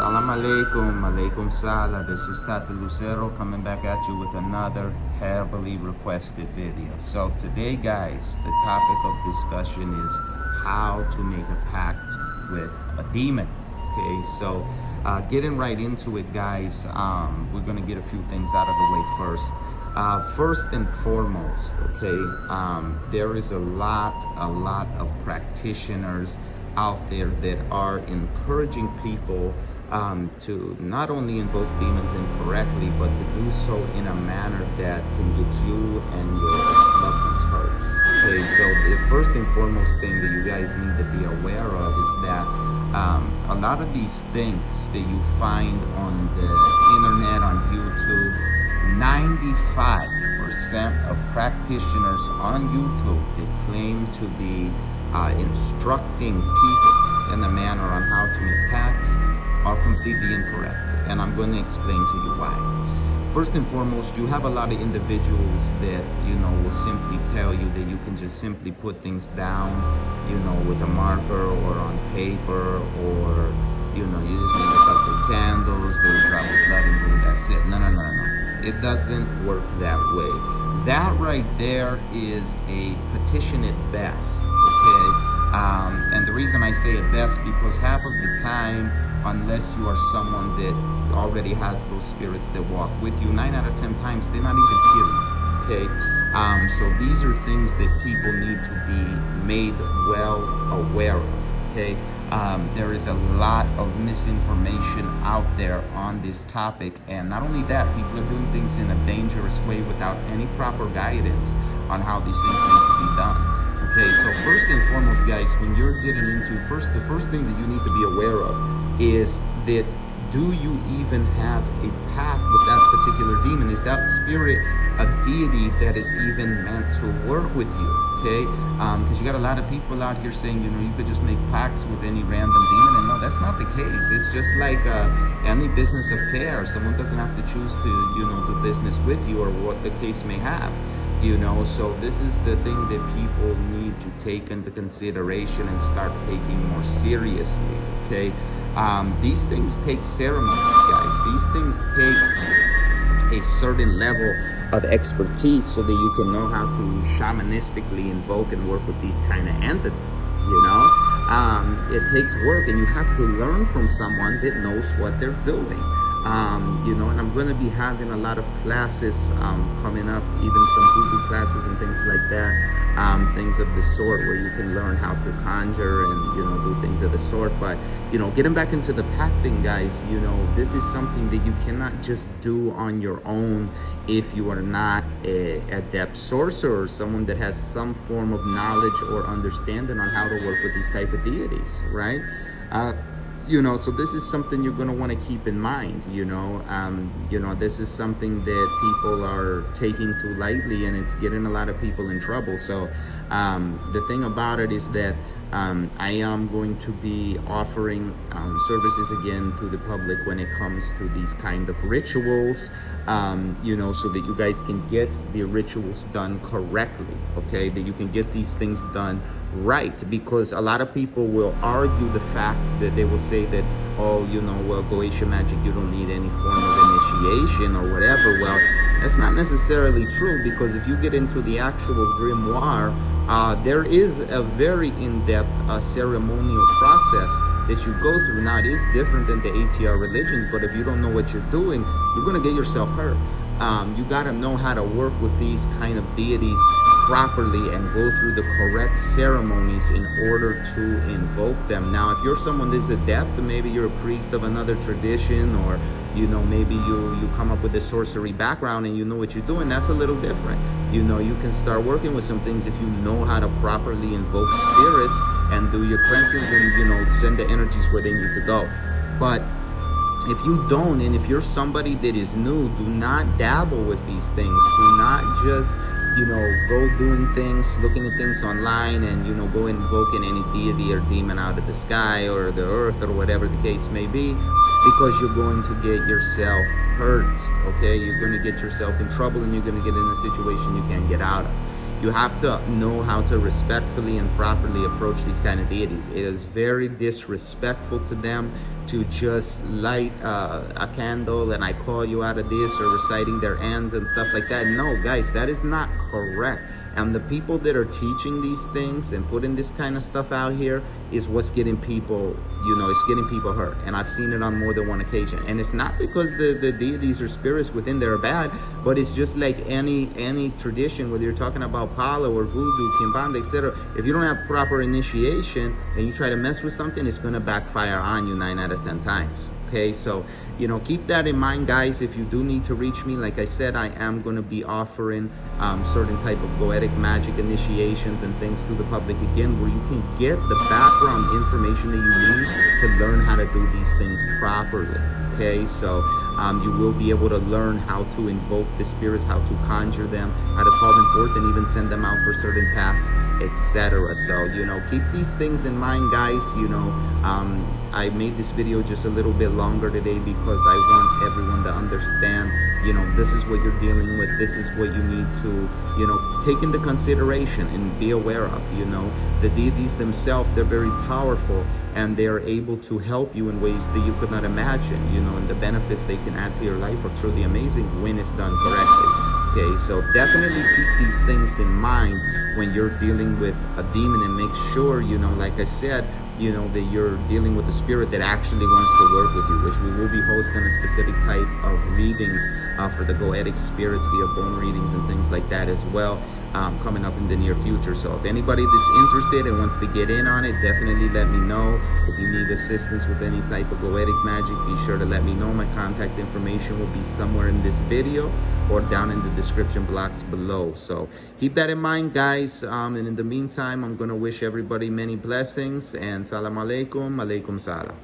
Salam alaikum, alaikum salam. This is Tata Lucero coming back at you with another heavily requested video. So today, guys, the topic of discussion is how to make a pact with a demon. Okay, so getting right into it, guys, we're gonna get a few things out of the way first. First and foremost, okay, there is a lot of practitioners out there that are encouraging people to not only invoke demons incorrectly, but to do so in a manner that can get you and your loved ones hurt. Okay, so the first and foremost thing that you guys need to be aware of is that a lot of these things that you find on the internet, on YouTube, 95% of practitioners on YouTube that claim to be instructing people in a manner on how to make pacts are completely incorrect, and I'm going to explain to you why. First and foremost, you have a lot of individuals that, will simply tell you that you can just simply put things down, with a marker or on paper, or, you just need a couple of candles, do a drop of blood, and boom, that's it. No. It doesn't work that way. That right there is a petition at best, okay? And the reason I say at best, because half of the time, unless you are someone that already has those spirits that walk with you, 9 out of 10 times, they're not even hearing, okay? So these are things that people need to be made well aware of, okay? There is a lot of misinformation out there on this topic, and not only that, people are doing things in a dangerous way without any proper guidance on how these things need to be done. Okay, so first and foremost, guys, when you're getting into the first thing that you need to be aware of is that, do you even have a path with that particular demon? Is that spirit a deity that is even meant to work with you? Okay, because you got a lot of people out here saying, you could just make pacts with any random demon, and no, that's not the case. It's just like any business affair. Someone doesn't have to choose to, do business with you, or what the case may have. So this is the thing that people need to take into consideration and start taking more seriously, okay? These things take ceremonies, guys. These things take a certain level of expertise so that you can know how to shamanistically invoke and work with these kind of entities, It takes work, and you have to learn from someone that knows what they're doing. And I'm going to be having a lot of classes coming up, even some voodoo classes and things like that, things of the sort where you can learn how to conjure and, do things of the sort. But, getting back into the pact thing, guys, this is something that you cannot just do on your own if you are not an adept sorcerer or someone that has some form of knowledge or understanding on how to work with these type of deities, right? So this is something you're going to want to keep in mind, this is something that people are taking too lightly, and it's getting a lot of people in trouble. So the thing about it is that I am going to be offering services again to the public when it comes to these kind of rituals, so that you guys can get the rituals done correctly, okay? That you can get these things done right, because a lot of people will argue the fact that they will say that, Goetia magic, you don't need any form of initiation or whatever. Well, that's not necessarily true, because if you get into the actual grimoire, there is a very in-depth ceremonial process that you go through. Now, it is different than the ATR religions, but if you don't know what you're doing, you're going to get yourself hurt. You got to know how to work with these kind of deities properly and go through the correct ceremonies in order to invoke them. Now, if you're someone that's adept, maybe you're a priest of another tradition, or maybe you come up with a sorcery background and you know what you're doing, that's a little different. You can start working with some things if you know how to properly invoke spirits and do your cleanses and send the energies where they need to go. But if you don't, and if you're somebody that is new, do not dabble with these things. Do not just go doing things, looking at things online, and go invoking any deity or demon out of the sky or the earth or whatever the case may be, because you're going to get yourself hurt, okay? You're going to get yourself in trouble, and you're going to get in a situation you can't get out of. You have to know how to respectfully and properly approach these kind of deities. It is very disrespectful to them to just light a candle and I call you out of this, or reciting their ends and stuff like that. No, guys, that is not correct. And the people that are teaching these things and putting this kind of stuff out here is what's getting people, it's getting people hurt. And I've seen it on more than one occasion. And it's not because the deities or spirits within there are bad, but it's just like any tradition, whether you're talking about Palo or voodoo, kimbanda, etc. If you don't have proper initiation and you try to mess with something, it's going to backfire on you 9 out of 10 times. Okay, so keep that in mind, guys. If you do need to reach me, like I said, I am going to be offering certain type of goetic magic initiations and things to the public again, where you can get the background information that you need to learn how to do these things properly. Okay, so you will be able to learn how to invoke the spirits, how to conjure them, how to call them forth, and even send them out for certain tasks, etc. So keep these things in mind, guys. I made this video just a little bit longer today because I want everyone to understand, this is what you're dealing with. This is what you need to, take into consideration and be aware of. The deities themselves, they're very powerful, and they're able to help you in ways that you could not imagine, and the benefits they can add to your life are truly amazing when it's done correctly. Okay, so definitely keep these things in mind when you're dealing with a demon, and make sure, like I said, that you're dealing with a spirit that actually wants to work with you, which we will be hosting a specific type of readings for the goetic spirits via bone readings and things like that as well, coming up in the near future. So if anybody that's interested and wants to get in on it, definitely let me know. If you need assistance with any type of goetic magic, be sure to let me know. My contact information will be somewhere in this video or down in the description blocks below. So keep that in mind, guys. And in the meantime, I'm going to wish everybody many blessings, and salam alaikum, alaikum salam.